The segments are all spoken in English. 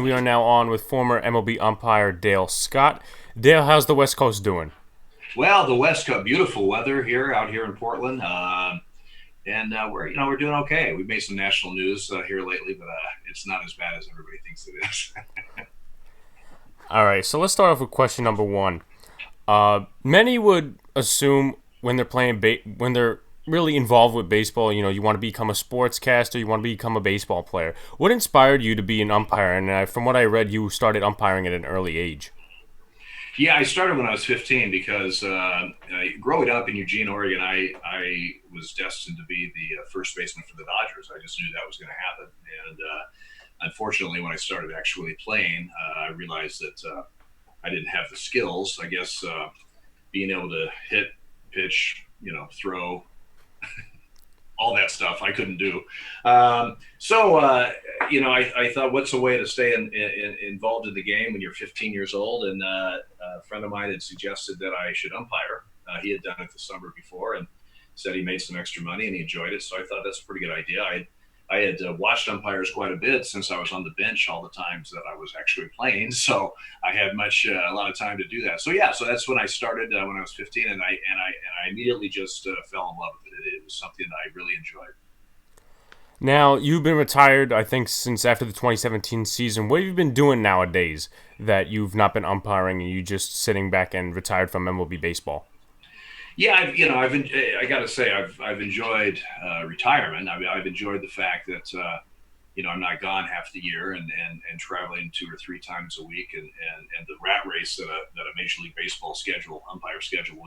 and we are now on with former MLB umpire Dale Scott. Dale, how's the West Coast doing? Well, the West Coast, beautiful weather here out here in Portland, and we're doing okay. We've made some national news here lately, but it's not as bad as everybody thinks it is. All right, so let's start off with question number one. Many would assume when they're when they're really involved with baseball, you want to become a sportscaster, you want to become a baseball player. What inspired you to be an umpire? And from what I read, you started umpiring at an early age. Yeah, I started when I was 15 because growing up in Eugene, Oregon, I was destined to be the first baseman for the Dodgers. I just knew that was going to happen, and unfortunately, when I started actually playing, I realized that I didn't have the skills. I guess being able to hit, pitch, throw, all that stuff I couldn't do. I thought, what's a way to stay involved in the game when you're 15 years old? And a friend of mine had suggested that I should umpire. He had done it the summer before and said he made some extra money and he enjoyed it. So I thought that's a pretty good idea. I had watched umpires quite a bit since I was on the bench all the times that I was actually playing. So I had a lot of time to do that. So yeah, so that's when I started when I was 15, and I immediately just fell in love with it. It was something that I really enjoyed. Now, you've been retired, I think, since after the 2017 season. What have you been doing nowadays that you've not been umpiring and you just sitting back and retired from MLB baseball? Yeah, I got to say, I've enjoyed retirement. I've enjoyed the fact that I'm not gone half the year and traveling 2 or 3 times a week, and the rat race that a Major League Baseball umpire schedule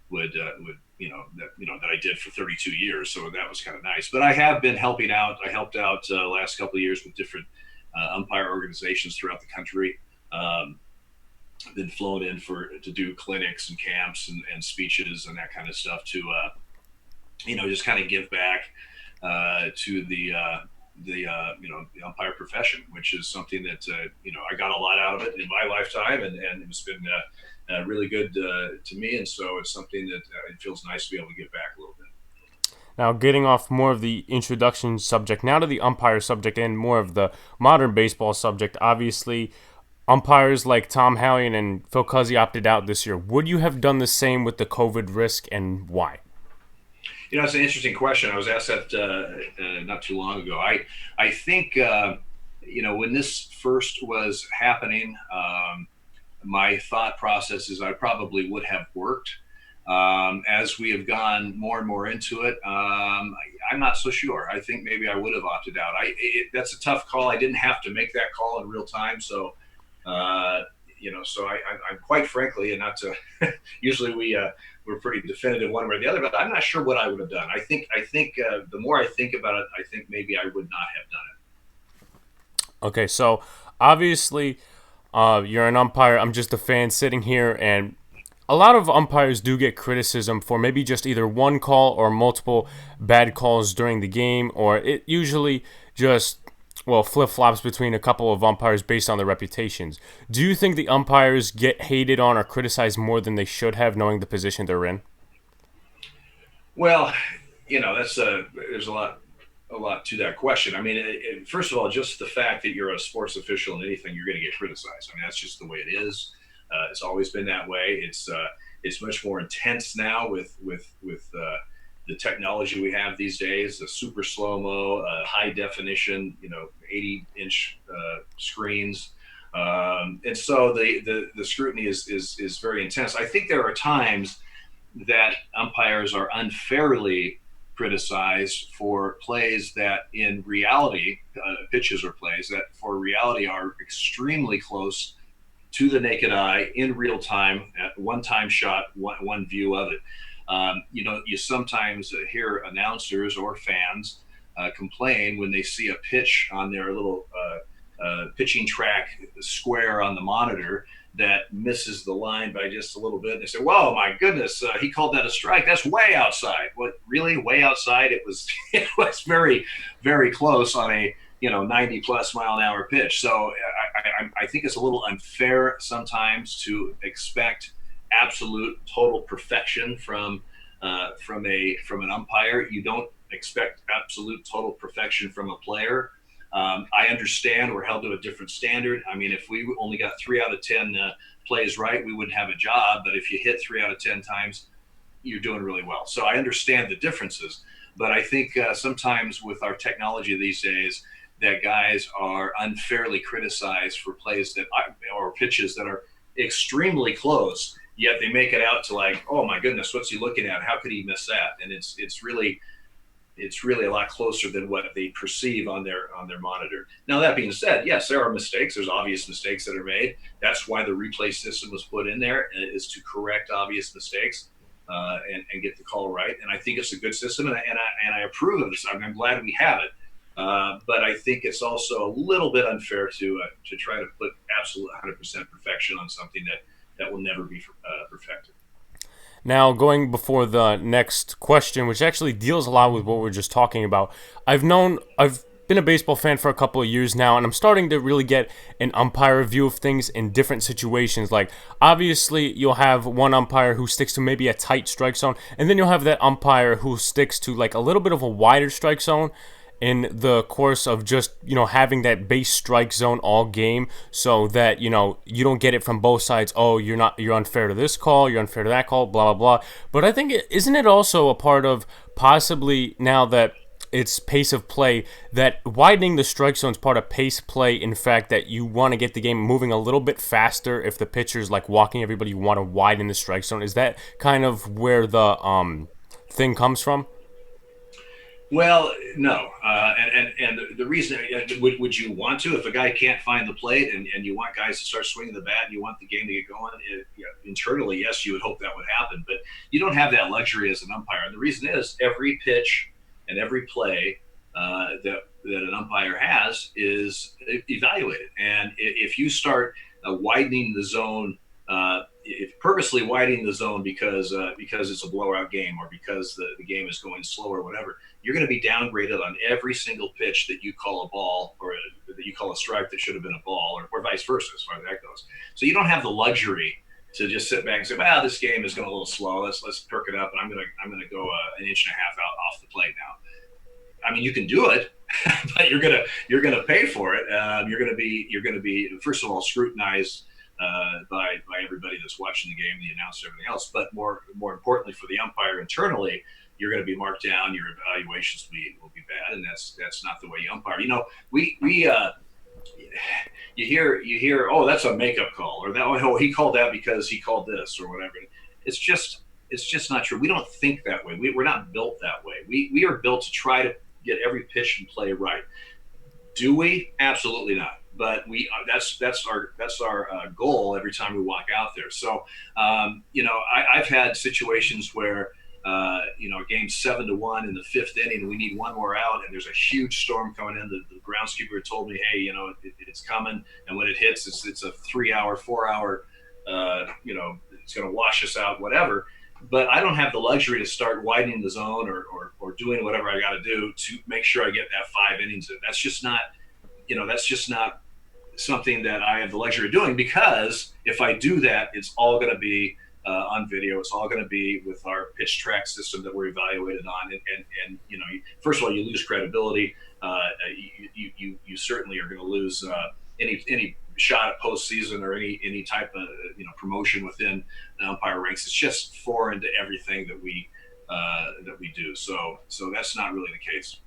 would that I did for 32 years. So that was kind of nice. But I have been helping out. I helped out last couple of years with different umpire organizations throughout the country. Been flown in to do clinics and camps and speeches and that kind of stuff to just kind of give back to the umpire profession, which is something that I got a lot out of it in my lifetime, and it's been really good to me, and so it's something that it feels nice to be able to give back a little bit. Now, getting off more of the introduction subject, now to the umpire subject and more of the modern baseball subject. Obviously, umpires like Tom Hallion and Phil Cuzzi opted out this year. Would you have done the same with the COVID risk, and why? It's an interesting question. I was asked that not too long ago. I think when this first was happening, my thought process is I probably would have worked. As we have gone more and more into it, I'm not so sure. I think maybe I would have opted out. That's a tough call. I didn't have to make that call in real time, so I'm quite frankly, and not to usually we're pretty definitive one way or the other, but I'm not sure what I would have done. I think the more I think about it, I think maybe I would not have done it. Okay, so obviously, you're an umpire. I'm just a fan sitting here, and a lot of umpires do get criticism for maybe just either one call or multiple bad calls during the game, or it usually just flip flops between a couple of umpires based on their reputations. Do you think the umpires get hated on or criticized more than they should have, knowing the position they're in? Well, that's there's a lot to that question. I mean, first of all, just the fact that you're a sports official in anything, you're going to get criticized. I mean, that's just the way it is. It's always been that way. It's much more intense now with the technology we have these days, the super slow mo, high definition, 80-inch screens, and so the scrutiny is very intense. I think there are times that umpires are unfairly criticized for plays that in reality, pitches or plays that for reality are extremely close to the naked eye in real time at one time shot, one view of it. You sometimes hear announcers or fans complain when they see a pitch on their little pitching track square on the monitor that misses the line by just a little bit. And they say, "Whoa, my goodness, he called that a strike. That's way outside." What, really, way outside? It was it was very, very close on a 90 plus mile an hour pitch. So I think it's a little unfair sometimes to expect absolute total perfection from an umpire. You don't expect absolute total perfection from a player. I understand we're held to a different standard. I mean, if we only got 3 out of 10 plays right, we wouldn't have a job. But if you hit 3 out of 10 times, you're doing really well. So I understand the differences, but I think sometimes with our technology these days, that guys are unfairly criticized for plays or pitches that are extremely close, yet they make it out to like, oh my goodness, what's he looking at? How could he miss that? And it's really a lot closer than what they perceive on their monitor. Now that being said, yes, there are mistakes. There's obvious mistakes that are made. That's why the replay system was put in there, is to correct obvious mistakes and get the call right. And I think it's a good system, and I approve of this. I'm glad we have it. But I think it's also a little bit unfair to try to put absolute 100% perfection on something that will never be perfected. Now, going before the next question, which actually deals a lot with what we are just talking about, I've been a baseball fan for a couple of years now, and I'm starting to really get an umpire view of things in different situations. Like, obviously, you'll have one umpire who sticks to maybe a tight strike zone, and then you'll have that umpire who sticks to like a little bit of a wider strike zone in the course of just having that base strike zone all game, so that you don't get it from both sides. Oh, you're unfair to this call, you're unfair to that call, blah blah blah. But I think isn't it also a part of, possibly now that it's pace of play, that widening the strike zone is part of pace play? In fact, that you want to get the game moving a little bit faster. If the pitcher's like walking everybody, you want to widen the strike zone. Is that kind of where the thing comes from? Well, no, and the reason, would you want to, if a guy can't find the plate, and you want guys to start swinging the bat and you want the game to get going, internally, yes, you would hope that would happen, but you don't have that luxury as an umpire. And the reason is every pitch and every play that an umpire has is evaluated, and if you start widening the zone. If purposely widening the zone because it's a blowout game, or because the game is going slow or whatever, you're going to be downgraded on every single pitch that you call a ball, or that you call a strike that should have been a ball, or vice versa as far as that goes. So you don't have the luxury to just sit back and say, "Well, this game is going a little slow. Let's perk it up, and I'm gonna go an inch and a half out off the plate now." I mean, you can do it, but you're gonna pay for it. You're gonna be first of all scrutinized by everybody that's watching the game, the announcer, everything else. But more importantly, for the umpire internally, you're going to be marked down. Your evaluations will be bad, and that's not the way you umpire. We you hear, oh, that's a makeup call, or that, oh, he called that because he called this or whatever. It's just not true. We don't think that way. We're not built that way. We are built to try to get every pitch and play right. Do we? Absolutely not. But that's our goal every time we walk out there. So I've had situations where a game's 7-1 in the fifth inning, and we need one more out, and there's a huge storm coming in. The groundskeeper told me, hey, it's coming, and when it hits, it's a 3-hour, 4-hour, it's going to wash us out, whatever. But I don't have the luxury to start widening the zone or doing whatever I got to do to make sure I get that 5 innings in. That's just not something that I have the luxury of doing, because if I do that, it's all going to be on video. It's all going to be with our pitch track system that we're evaluated on, and first of all, you lose credibility. You certainly are going to lose any shot at postseason or any type of promotion within the umpire ranks. It's just foreign to everything that we do. So that's not really the case.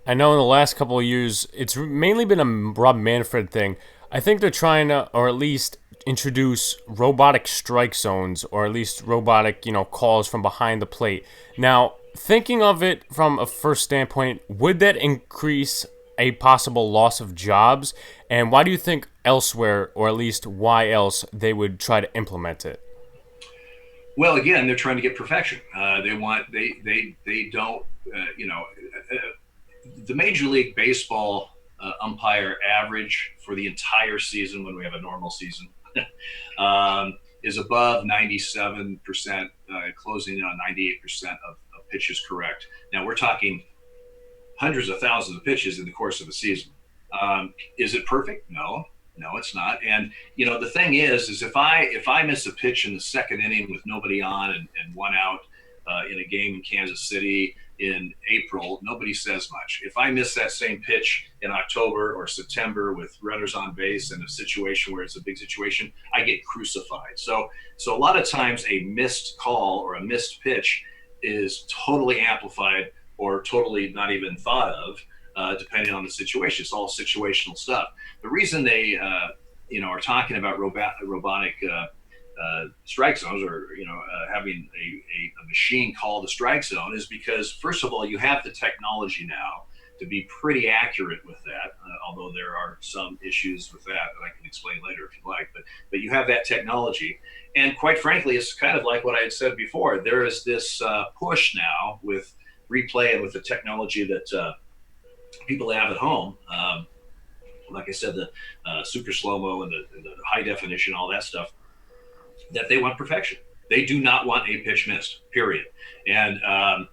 I know in the last couple of years, it's mainly been a Rob Manfred thing. I think they're trying to, or at least introduce robotic strike zones, or at least robotic, calls from behind the plate. Now, thinking of it from a first standpoint, would that increase a possible loss of jobs? And why do you think elsewhere, or at least why else, they would try to implement it? Well, again, they're trying to get perfection. They don't, the Major League Baseball umpire average for the entire season, when we have a normal season, is above 97%, closing in on 98% of pitches correct. Now, we're talking hundreds of thousands of pitches in the course of a season. Is it perfect? No, it's not. And the thing is if I miss a pitch in the second inning with nobody on and one out in a game in Kansas City, in April, nobody says much. If I miss that same pitch in October or September with runners on base in a situation where it's a big situation, I get crucified. So a lot of times a missed call or a missed pitch is totally amplified or totally not even thought of, depending on the situation. It's all situational stuff. The reason they are talking about robotic strike zones, or having a machine call the strike zone, is because, first of all, you have the technology now to be pretty accurate with that, although there are some issues with that I can explain later if you like. But you have that technology, and quite frankly, it's kind of like what I had said before. There is this push now with replay and with the technology that people have at home. Like I said, the super slow mo and the high definition, all that stuff, that they want perfection. They do not want a pitch missed, period. And I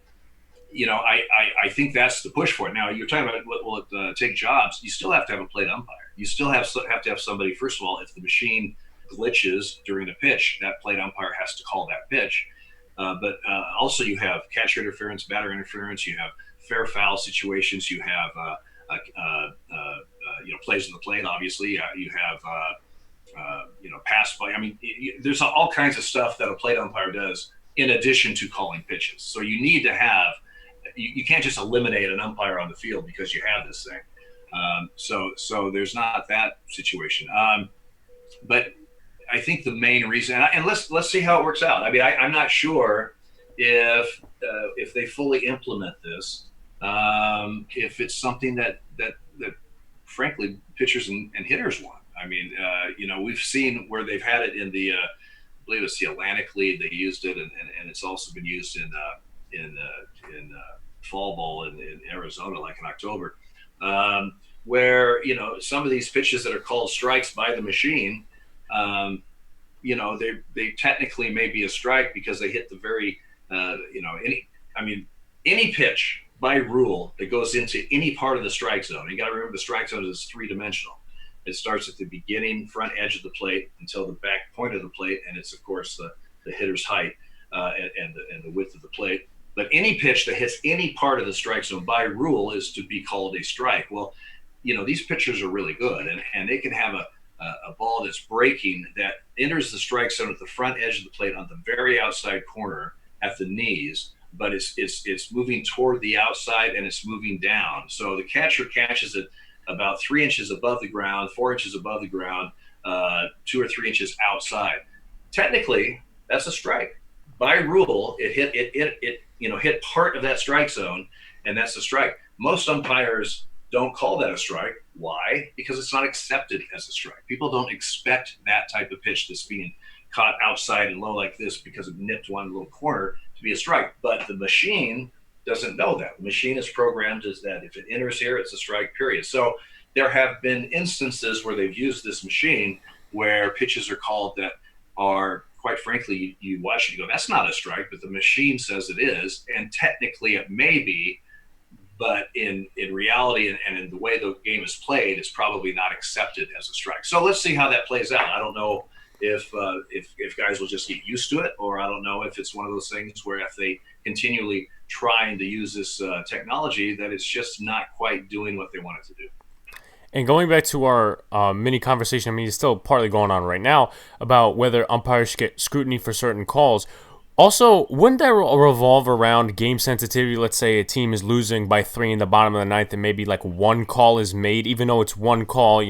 think that's the push for it. Now, you're talking about will it take jobs? You still have to have a plate umpire. You still have to have somebody. First of all, if the machine glitches during the pitch, that plate umpire has to call that pitch. But also, you have catcher interference, batter interference. You have fair foul situations. You have plays to the plate. Obviously, you have pass by. I mean, there's all kinds of stuff that a plate umpire does in addition to calling pitches. So you need to have. You can't just eliminate an umpire on the field because you have this thing. So there's not that situation. But I think the main reason, and let's see how it works out. I mean, I'm not sure if they fully implement this, if it's something that frankly pitchers and hitters want. I mean, we've seen where they've had it in the, I believe it's the Atlantic League. They used it, and it's also been used in fall ball in Arizona, like in October, where some of these pitches that are called strikes by the machine, they technically may be a strike because they hit the very, any pitch by rule that goes into any part of the strike zone. You got to remember the strike zone is three-dimensional. It starts at the beginning front edge of the plate until the back point of the plate, and it's of course the hitter's height and the width of the plate. But any pitch that hits any part of the strike zone by rule is to be called a strike. Well, these pitchers are really good, and they can have a ball that's breaking that enters the strike zone at the front edge of the plate on the very outside corner at the knees, but it's moving toward the outside and it's moving down. So the catcher catches it about 3 inches above the ground, 4 inches above the ground, 2 or 3 inches outside. Technically, that's a strike. By rule, it hit part of that strike zone, and that's a strike. Most umpires don't call that a strike. Why? Because it's not accepted as a strike. People don't expect that type of pitch that's being caught outside and low like this because it nipped one little corner to be a strike. But the machine doesn't know that. The machine is programmed as that if it enters here, it's a strike, period. So there have been instances where they've used this machine where pitches are called that are, quite frankly, you watch it, you go, that's not a strike, but the machine says it is. And technically it may be, but in reality and in the way the game is played, it's probably not accepted as a strike. So let's see how that plays out. I don't know if guys will just get used to it, or I don't know if it's one of those things where if they continually trying to use this technology, that it's just not quite doing what they want it to do. And going back to our mini conversation, I mean, it's still partly going on right now about whether umpires should get scrutiny for certain calls. Also, wouldn't that revolve around game sensitivity? Let's say a team is losing by 3 in the bottom of the ninth and maybe like one call is made, even though it's one call,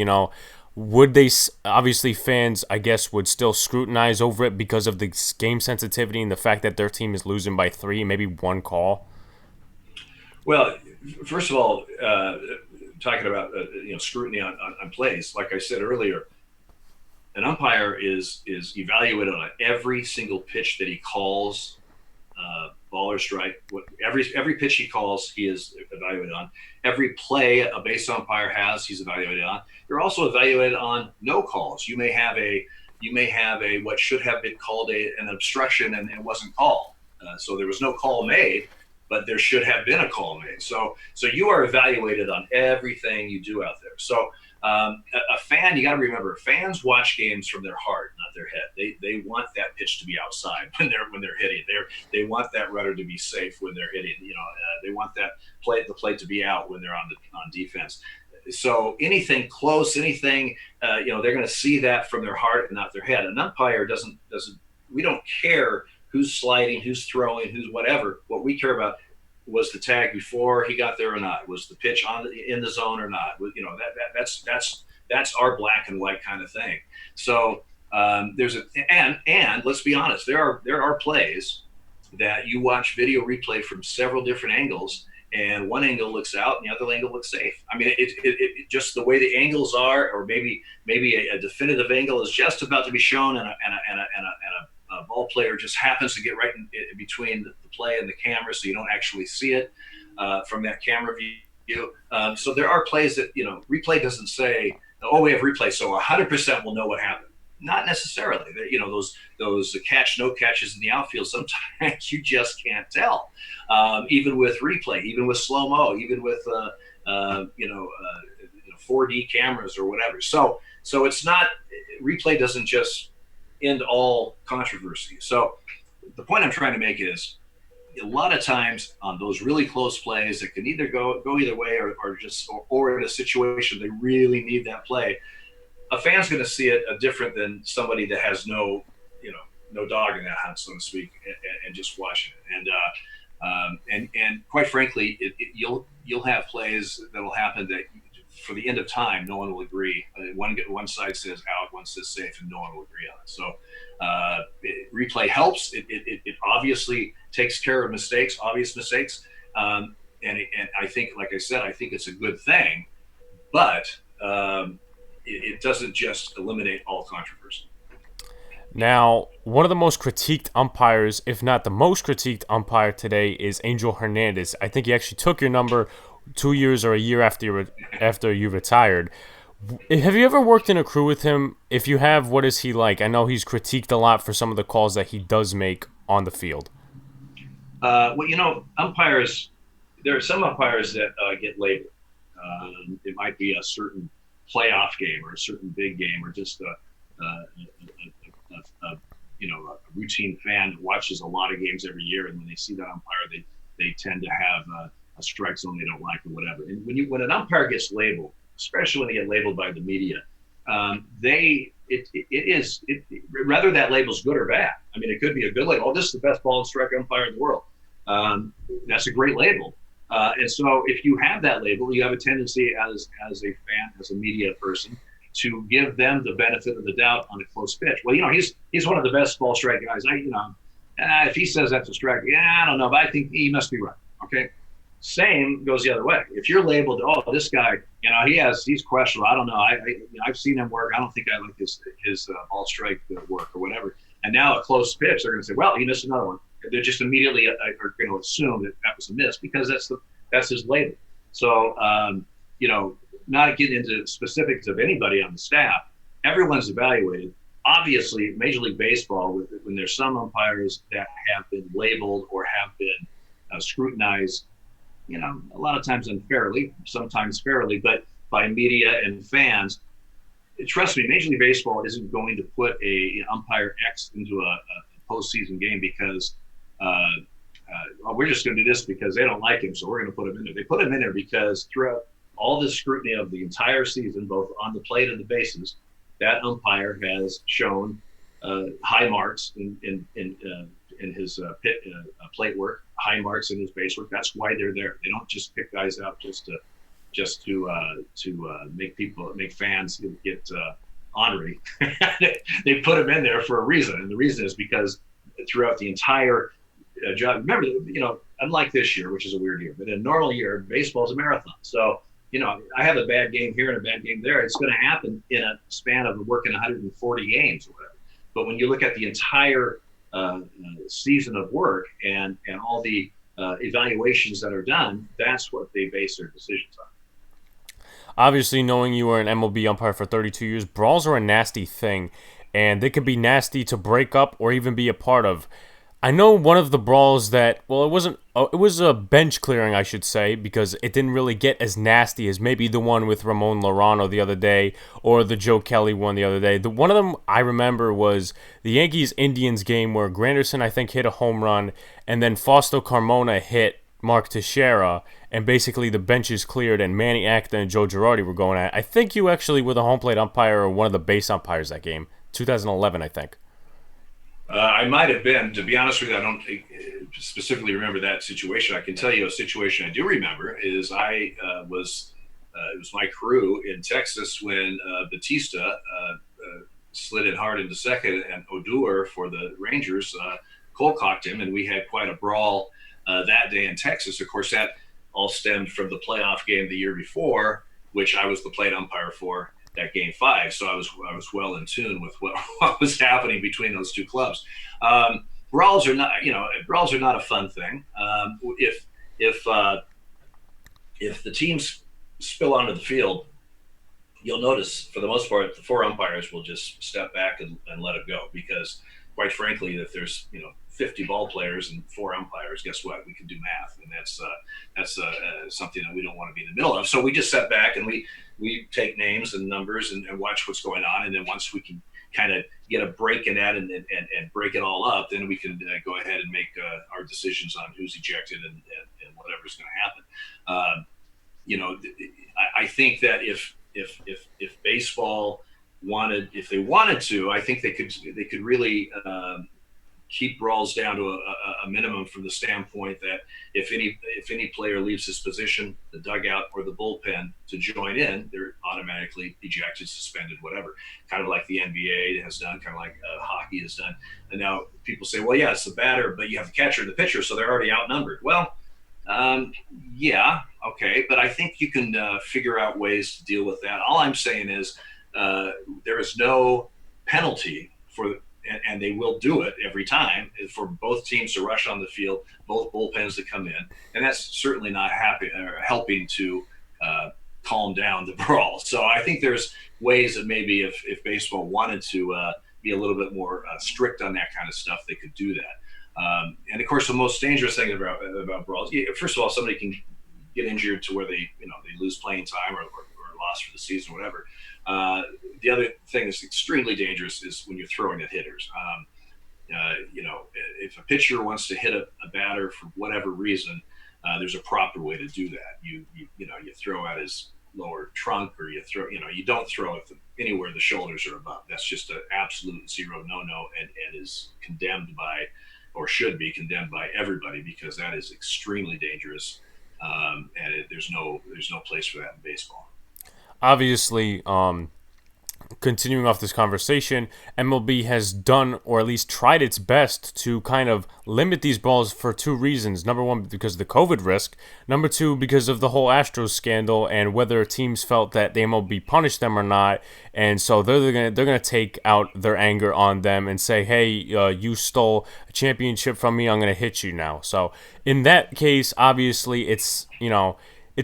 would they, obviously fans, I guess, would still scrutinize over it because of the game sensitivity and the fact that their team is losing by 3, maybe one call? Well, first of all, talking about scrutiny on plays, like I said earlier, an umpire is evaluated on every single pitch that he calls, ball or strike. Every pitch he calls, he is evaluated on. Every play a base umpire has, he's evaluated on. You're also evaluated on no calls. You may have a what should have been called an obstruction and it wasn't called. So there was no call made, but there should have been a call made. So you are evaluated on everything you do out there. So A fan, you got to remember, fans watch games from their heart, not their head. They want that pitch to be outside when they're hitting. They want that runner to be safe when they're hitting. They want the plate to be out when they're on defense. So anything close, anything, they're going to see that from their heart and not their head. An umpire doesn't. We don't care who's sliding, who's throwing, who's whatever. What we care about was the tag before he got there or not? Was the pitch in the zone or not? That's our black and white kind of thing. So and let's be honest, there are plays that you watch video replay from several different angles, and one angle looks out and the other angle looks safe. I mean, it just the way the angles are, or maybe a definitive angle is just about to be shown, and a ball player just happens to get right in between the play and the camera, so you don't actually see it from that camera view. So there are plays that, replay doesn't say, oh, we have replay, so 100% will know what happened. Not necessarily. Those catch, no catches in the outfield, sometimes you just can't tell. Even with replay, even with slow-mo, even with 4D cameras or whatever. So it's not, replay doesn't just end all controversy. So the point I'm trying to make is, a lot of times on those really close plays that can either go either way, or in a situation they really need that play, a fan's going to see it different than somebody that has no dog in that hunt, so to speak, and just watching it. And quite frankly, you'll have plays that'll happen that for the end of time, no one will agree. One side says out, one says safe, and no one will agree on it. So replay helps. It obviously takes care of obvious mistakes. And I think, like I said, I think it's a good thing, but it doesn't just eliminate all controversy. Now, one of the most critiqued umpires, if not the most critiqued umpire today, is Angel Hernandez. I think he actually took your number 2 years or a year after you retired. Have you ever worked in a crew with him? If you have, what is he like? I know he's critiqued a lot for some of the calls that he does make on the field. Umpires, there are some umpires that get labeled. It might be a certain playoff game or a certain big game, or just a routine fan that watches a lot of games every year, and when they see that umpire, they tend to have a strike zone they don't like or whatever. And when an umpire gets labeled, especially when they get labeled by the media, whether that label's good or bad. I mean, it could be a good label. Oh, this is the best ball and strike umpire in the world. That's a great label. And so if you have that label, you have a tendency as a fan, as a media person, to give them the benefit of the doubt on a close pitch. Well, he's one of the best ball strike guys. If he says that's a strike, I don't know, but I think he must be right. Okay. Same goes the other way. If you're labeled, oh, this guy, he's questionable. I don't know. I've seen him work. I don't think I like his ball strike work or whatever. And now a close pitch, they're going to say, well, he missed another one. They're just immediately are going to assume that was a miss because that's his label. So, not getting into specifics of anybody on the staff, everyone's evaluated. Obviously, Major League Baseball, when there's some umpires that have been labeled or have been scrutinized, a lot of times unfairly, sometimes fairly, but by media and fans, trust me, Major League Baseball isn't going to put a umpire X into a postseason game because we're just going to do this because they don't like him, so we're going to put him in there. They put him in there because throughout all the scrutiny of the entire season, both on the plate and the bases, that umpire has shown high marks in his plate work, high marks in his base work. That's why they're there. They don't just pick guys out just to make fans get ornery. They put them in there for a reason, and the reason is because throughout the entire job. Remember, unlike this year, which is a weird year, but in a normal year, baseball is a marathon. So, I have a bad game here and a bad game there. It's going to happen in a span of working 140 games or whatever. But when you look at the entire season of work and all the evaluations that are done, that's what they base their decisions on. Obviously, knowing you were an MLB umpire for 32 years, brawls are a nasty thing, and they can be nasty to break up or even be a part of. I know one of the brawls that, well, it wasn't, it was a bench clearing, I should say, because it didn't really get as nasty as maybe the one with Ramon Lorano the other day or the Joe Kelly one the other day. The one of them I remember was the Yankees Indians game where Granderson, I think, hit a home run, and then Fausto Carmona hit Mark Teixeira, and basically the benches cleared, and Manny Acta and Joe Girardi were going at it. I think you actually were the home plate umpire or one of the base umpires that game, 2011, I think. I might have been. To be honest with you, I don't specifically remember that situation. I can tell you a situation I do remember is I was it was my crew in Texas when Batista slid it hard into second, and Odor for the Rangers cold cocked him, and we had quite a brawl that day in Texas. Of course, that all stemmed from the playoff game the year before, which I was the plate umpire for that game five. So I was well in tune with what was happening between those two clubs. Brawls are not, brawls are not a fun thing. If if the teams spill onto the field, you'll notice for the most part the four umpires will just step back and let it go, because quite frankly, if there's 50 ball players and four umpires, guess what? We can do math, and that's something that we don't want to be in the middle of. So we just sit back and we take names and numbers and watch what's going on, and then once we can kind of get a break in that and break it all up, then we can go ahead and make our decisions on who's ejected and whatever's going to happen. You know, I think that if baseball wanted, if they wanted to, I think they could really keep brawls down to a minimum, from the standpoint that if any player leaves his position, the dugout or the bullpen to join in, they're automatically ejected, suspended, whatever. Kind of like the NBA has done, kind of like hockey has done. And now people say, well, yeah, it's the batter, but you have the catcher and the pitcher, so they're already outnumbered. Well, yeah, okay, but I think you can figure out ways to deal with that. All I'm saying is there is no penalty for, and they will do it every time, for both teams to rush on the field, both bullpens to come in, and that's certainly not helping to calm down the brawl. So I think there's ways that maybe if baseball wanted to be a little bit more strict on that kind of stuff, they could do that. And of course, the most dangerous thing about brawls, first of all, somebody can get injured to where they lose playing time or lost for the season, or whatever. The other thing that's extremely dangerous is when you're throwing at hitters. If a pitcher wants to hit a batter for whatever reason, there's a proper way to do that. You throw at his lower trunk, or you don't throw it anywhere the shoulders are above. That's just an absolute zero no, and is condemned by, or should be condemned by, everybody, because that is extremely dangerous. And there's no place for that in baseball. Obviously, continuing off this conversation, MLB has done, or at least tried its best to kind of limit these balls for two reasons. Number one, because of the COVID risk. Number two, because of the whole Astros scandal and whether teams felt that the MLB punished them or not. And so they're gonna take out their anger on them and say, hey, you stole a championship from me, I'm gonna hit you now. So in that case, obviously, it's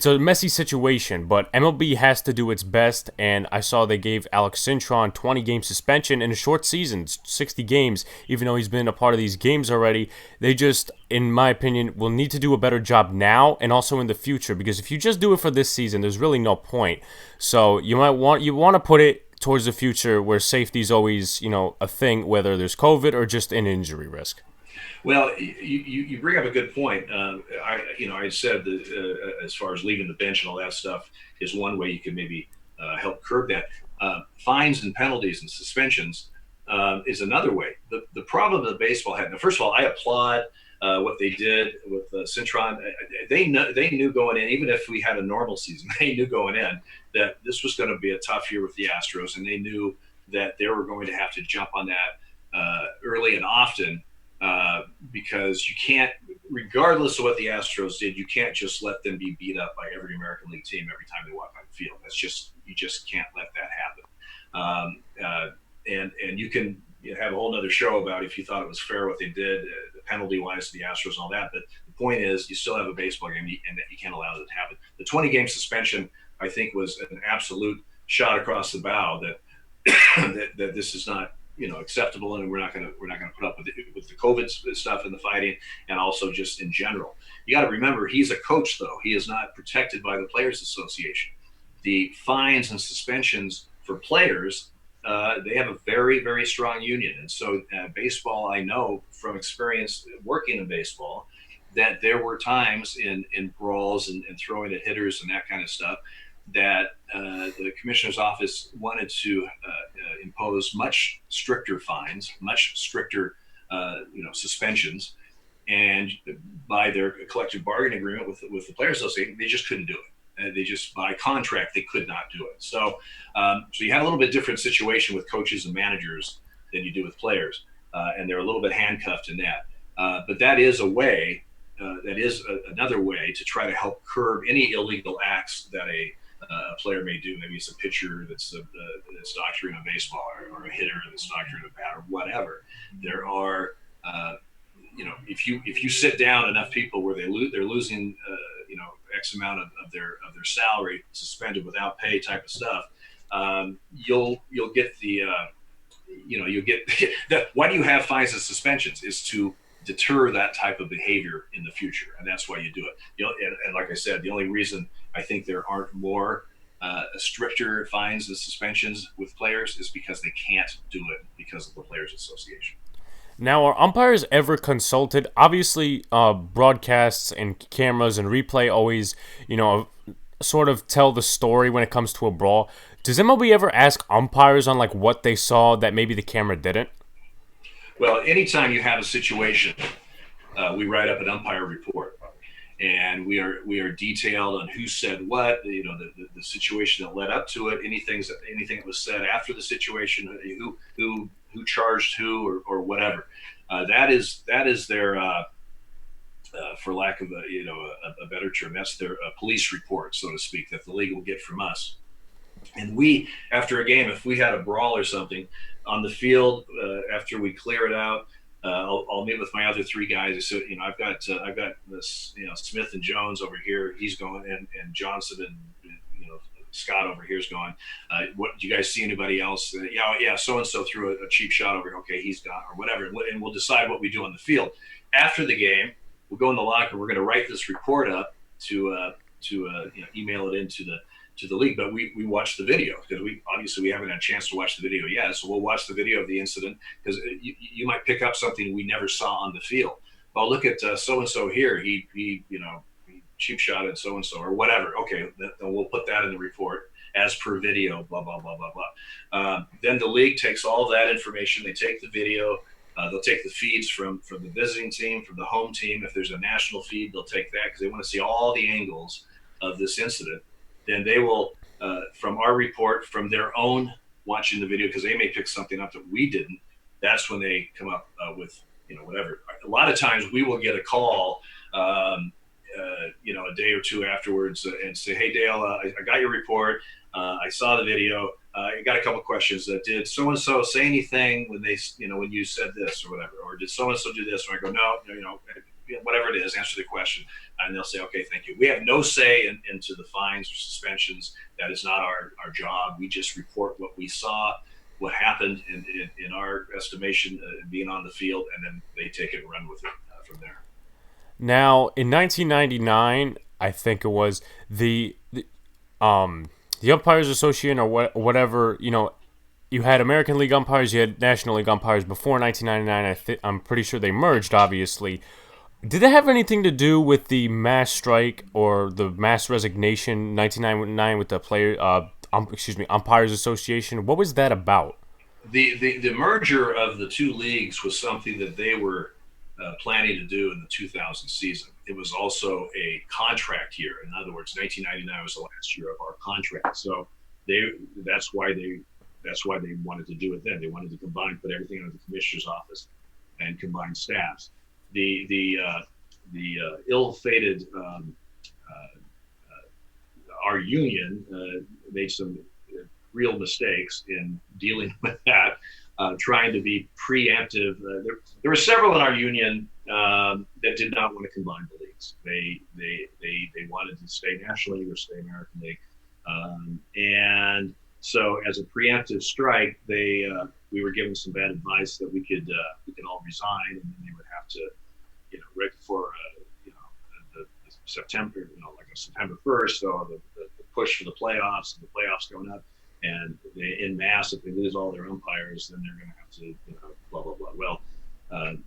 a messy situation, but MLB has to do its best, and I saw they gave Alex Cintron 20-game suspension in a short season, 60 games, even though he's been a part of these games already. They just, in my opinion, will need to do a better job now and also in the future, because if you just do it for this season, there's really no point. So you want to put it towards the future where safety is always, a thing, whether there's COVID or just an injury risk. Well, you bring up a good point. I said that as far as leaving the bench and all that stuff is one way you can maybe help curb that. Fines and penalties and suspensions is another way. The problem that baseball had. Now, first of all, I applaud what they did with Cintron. They knew going in, even if we had a normal season, they knew going in that this was going to be a tough year with the Astros, and they knew that they were going to have to jump on that early and often. Because you can't, regardless of what the Astros did, you can't just let them be beat up by every American League team every time they walk on the field. You just can't let that happen. And you can have a whole other show about if you thought it was fair what they did, penalty wise to the Astros and all that. But the point is, you still have a baseball game, and you can't allow that to happen. The 20-game suspension, I think, was an absolute shot across the bow that that this is not acceptable, and we're not going to put up with the COVID stuff and the fighting, and also just in general. You got to remember, he's a coach, though. He is not protected by the Players Association. The fines and suspensions for players, they have a very, very strong union. And so, baseball, I know from experience working in baseball, that there were times in brawls and throwing at hitters and that kind of stuff that the commissioner's office wanted to impose much stricter fines, much stricter suspensions, and by their collective bargaining agreement with the Players Association, they just couldn't do it. They just, by contract, they could not do it. So you have a little bit different situation with coaches and managers than you do with players, and they're a little bit handcuffed in that. But that is a way. Another way to try to help curb any illegal acts that a player may do. Maybe it's a pitcher that's doctoring a baseball, or a hitter that's doctoring a bat, or whatever. There are, if you sit down enough people where they're losing, X amount of their salary suspended without pay type of stuff, you'll get you'll get that. Why do you have fines and suspensions? Is to deter that type of behavior in the future, and that's why you do it. And like I said, the only reason I think there aren't more stricter fines and suspensions with players is because they can't do it because of the Players Association. Now, are umpires ever consulted? Obviously, broadcasts and cameras and replay always, sort of tell the story when it comes to a brawl. Does MLB ever ask umpires on like what they saw that maybe the camera didn't? Well, anytime you have a situation, we write up an umpire report, and we are detailed on who said what, the situation that led up to it, anything that was said after the situation, who charged who, or whatever. That is their, for lack of a better term, that's their police report, so to speak, that the league will get from us. And we, after a game, if we had a brawl or something on the field, after we clear it out, I'll meet with my other three guys. So I've got this, Smith and Jones over here. He's going, and Johnson and Scott over here is going. What do you guys see? Anybody else? Yeah. So and so threw a cheap shot over here. Okay, he's gone, or whatever. And we'll decide what we do on the field. After the game, we'll go in the locker. We're going to write this report up to email it into the league, but we watch the video because we haven't had a chance to watch the video yet. So we'll watch the video of the incident because you might pick up something we never saw on the field. Well, look at so and so here. He cheap shot at so and so, or whatever. Okay, then we'll put that in the report as per video. Blah blah blah blah blah. Then the league takes all that information. They take the video. They'll take the feeds from the visiting team, from the home team. If there's a national feed, they'll take that because they want to see all the angles of this incident. Then they will, from our report, from their own watching the video, because they may pick something up that we didn't. That's when they come up with whatever. A lot of times we will get a call, a day or two afterwards, and say, "Hey Dale, I got your report. I saw the video. I got a couple of questions. Did so and so say anything when when you said this or whatever, or did so and so do this?" Or I go, "No, whatever it is, answer the question," and they'll say, "Okay, thank you." We have no say into the fines or suspensions. That is not our job. We just report what we saw, what happened in our estimation, being on the field, and then they take it and run with it from there. Now, in 1999, I think it was the Umpires Association or whatever. You had American League umpires, you had National League umpires before 1999. I'm pretty sure they merged, obviously. Did that have anything to do with the mass strike or the mass resignation 1999 with the Umpires Association? What was that about? The merger of the two leagues was something that they were planning to do in the 2000 season. It was also a contract year. In other words, 1999 was the last year of our contract. So that's why they wanted to do it then. They wanted to put everything under the commissioner's office and combine staffs. The ill-fated our union made some real mistakes in dealing with that, trying to be preemptive. There were several in our union that did not want to combine the leagues. They wanted to stay National League or stay American League, and so as a preemptive strike, they we were given some bad advice that we could all resign, and then they would have to, right before the September, like a September 1st, so the push for the playoffs and the playoffs going up, and they in mass, if they lose all their umpires, then they're going to have to, blah blah blah. Well,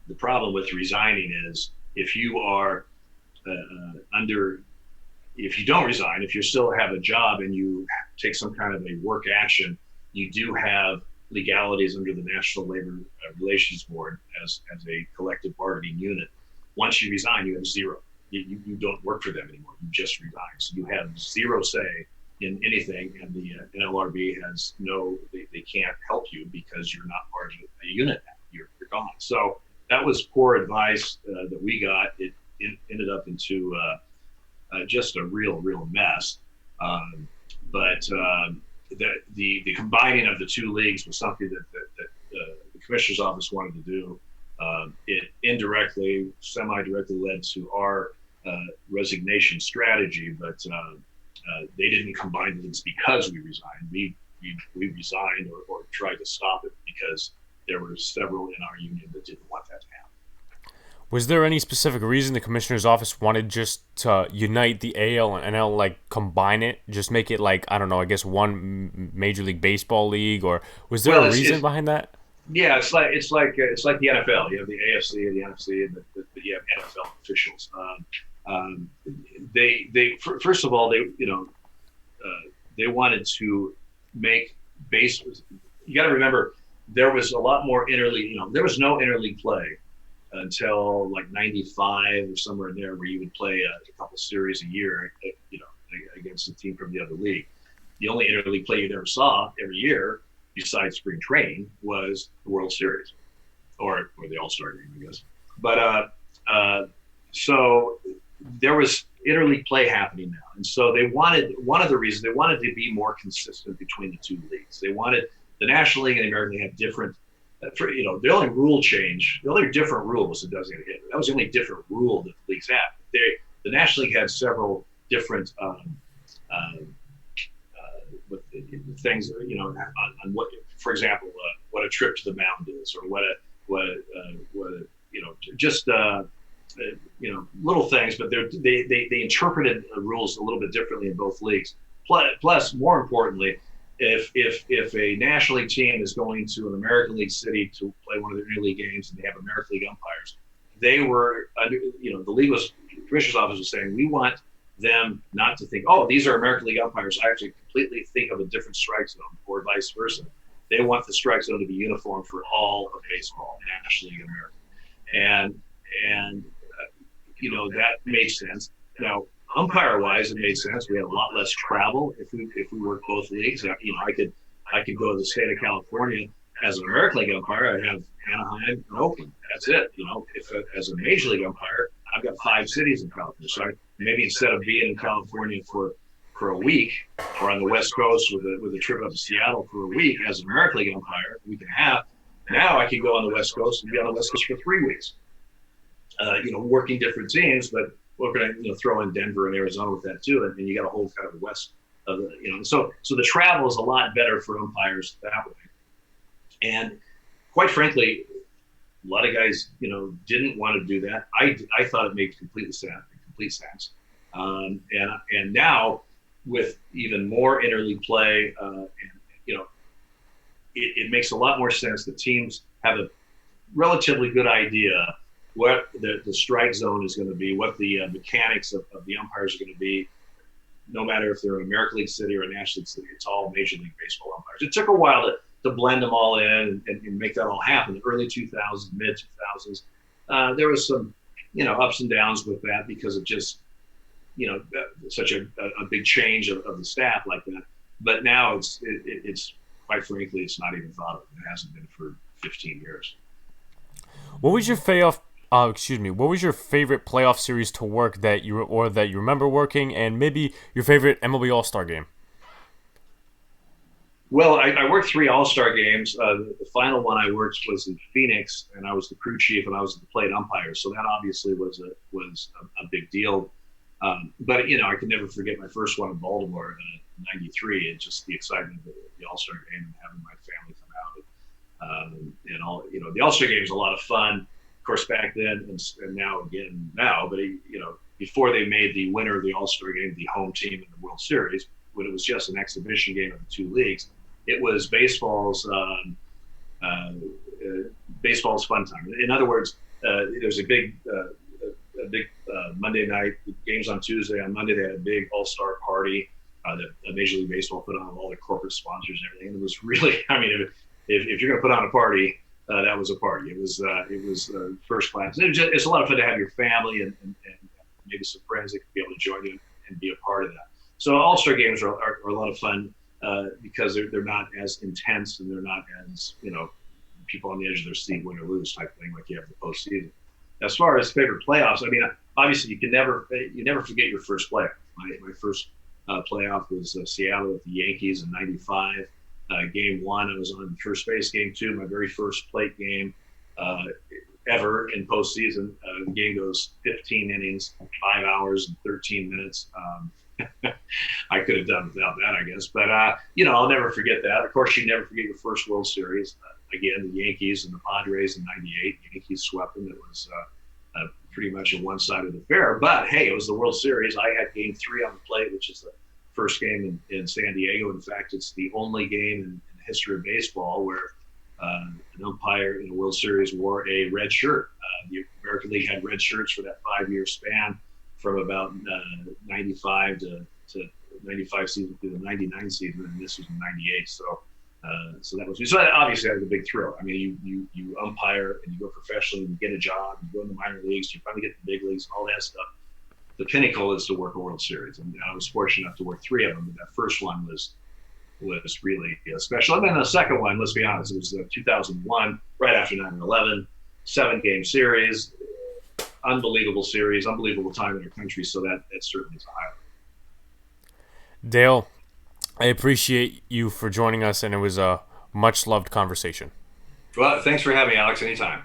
the problem with resigning is if you are under if you don't resign, if you still have a job and you take some kind of a work action, you do have legalities under the National Labor Relations Board as a collective bargaining unit. Once you resign, you have zero. You don't work for them anymore. You just resign. So you have zero say in anything, and the NLRB has they can't help you because you're not part of a unit now. You're gone. So that was poor advice that we got. It ended up into just a real mess. But the combining of the two leagues was something that the commissioner's office wanted to do. It indirectly, semi-directly led to our resignation strategy, but they didn't combine the leagues because we resigned. We resigned or tried to stop it because there were several in our union that didn't want that to happen. Was there any specific reason the commissioner's office wanted just to unite the AL and NL, like combine it, just make it like, I don't know, I guess one Major League Baseball league, or was there a reason behind that? Yeah, it's like the NFL. You have the AFC and the NFC, and you have NFL officials. First of all, they wanted to make base. You got to remember, there was a lot more interleague. There was no interleague play until like '95 or somewhere in there, where you would play a couple series a year, against a team from the other league. The only interleague play you ever saw every year, besides spring training, was the World Series, or the All-Star game, I guess. But so there was interleague play happening now, and so one of the reasons they wanted to be more consistent between the two leagues. They wanted the National League and the American League have different. The only rule change, the only different rule was the designated hitter. That was the only different rule that the leagues had. The National League had several different things, on what, for example, what a trip to the mound is, or little things, but they interpreted the rules a little bit differently in both leagues. Plus, more importantly, if a National League team is going to an American League city to play one of their interleague games and they have American League umpires, they were the commissioner's office was saying, we want them not to think, oh, these are American League umpires. I actually completely think of a different strike zone, or vice versa. They want the strike zone to be uniform for all of baseball, National League and American. And that made sense. Now, umpire-wise, it made sense. We had a lot less travel if we worked both leagues. I could go to the state of California as an American League umpire. I have Anaheim and Oakland. That's it. If as a Major League umpire, I've got 5 cities in California. So maybe instead of being in California for a week, or on the West Coast with a trip up to Seattle for a week as an American League umpire, a week and a half, now I can go on the West Coast and be on the West Coast for 3 weeks. Working different teams, but we're going to throw in Denver and Arizona with that too, and you got a whole kind of the west of the, so the travel is a lot better for umpires that way. And quite frankly, a lot of guys, didn't want to do that. I thought it made complete sense. And now with even more interleague play, it makes a lot more sense. The teams have a relatively good idea what the strike zone is going to be, what the mechanics of the umpires are going to be, no matter if they're an American League city or a National League city. It's all Major League Baseball umpires. It took a while to blend them all in and make that all happen. The early 2000s, mid 2000s, there was some, ups and downs with that because of just, such a big change of the staff like that. But now it's quite frankly, it's not even thought of. It hasn't been for 15 years. What was your what was your favorite playoff series to work that you remember working, and maybe your favorite MLB All-Star game? Well, I worked 3 All-Star games. The final one I worked was in Phoenix, and I was the crew chief, and I was the plate umpire. So that obviously was a big deal. But I could never forget my first one in Baltimore in '93. And just the excitement of the All-Star game and having my family come out. And all, the All-Star game is a lot of fun. Of course, back then and now again now, but before they made the winner of the All-Star game the home team in the World Series, when it was just an exhibition game of the two leagues, it was uh, baseball's fun time. In other words, there's a big Monday night games on Tuesday. On Monday, they had a big All-Star party that Major League Baseball put on, all the corporate sponsors and everything. And it was really, I mean, if you're going to put on a party, that was a party. It was first class. It's a lot of fun to have your family and maybe some friends that could be able to join you and be a part of that. So All-Star games are a lot of fun because they're not as intense and they're not as people on the edge of their seat, win or lose type thing like you have the postseason. As far as favorite playoffs, I mean, obviously you never forget your first playoff. My first playoff was Seattle with the Yankees in '95. Game one, I was on first base. Game two, my very first plate game ever in postseason. The game goes 15 innings, 5 hours and 13 minutes. I could have done without that, I guess. But, I'll never forget that. Of course, you never forget your first World Series. Again, the Yankees and the Padres in '98. Yankees swept them. It was pretty much a one-sided affair. But, hey, it was the World Series. I had game three on the plate, which is the first game in San Diego. In fact, it's the only game in the history of baseball where an umpire in a World Series wore a red shirt. The American League had red shirts for that 5-year span from about 95 to 95 season to the 99 season, and this was in '98. So that was so obviously that was a big thrill. I mean, you umpire and you go professionally, and you get a job, you go in the minor leagues, you finally get to the big leagues, and all that stuff. The pinnacle is to work a World Series, and I was fortunate enough to work 3 of them. But that first one was really special. And then the second one, let's be honest, it was 2001, right after 9/11, 7-game series, unbelievable series, unbelievable time in our country. So that certainly is a highlight. Dale, I appreciate you for joining us, and it was a much loved conversation. Well, thanks for having me, Alex. Anytime.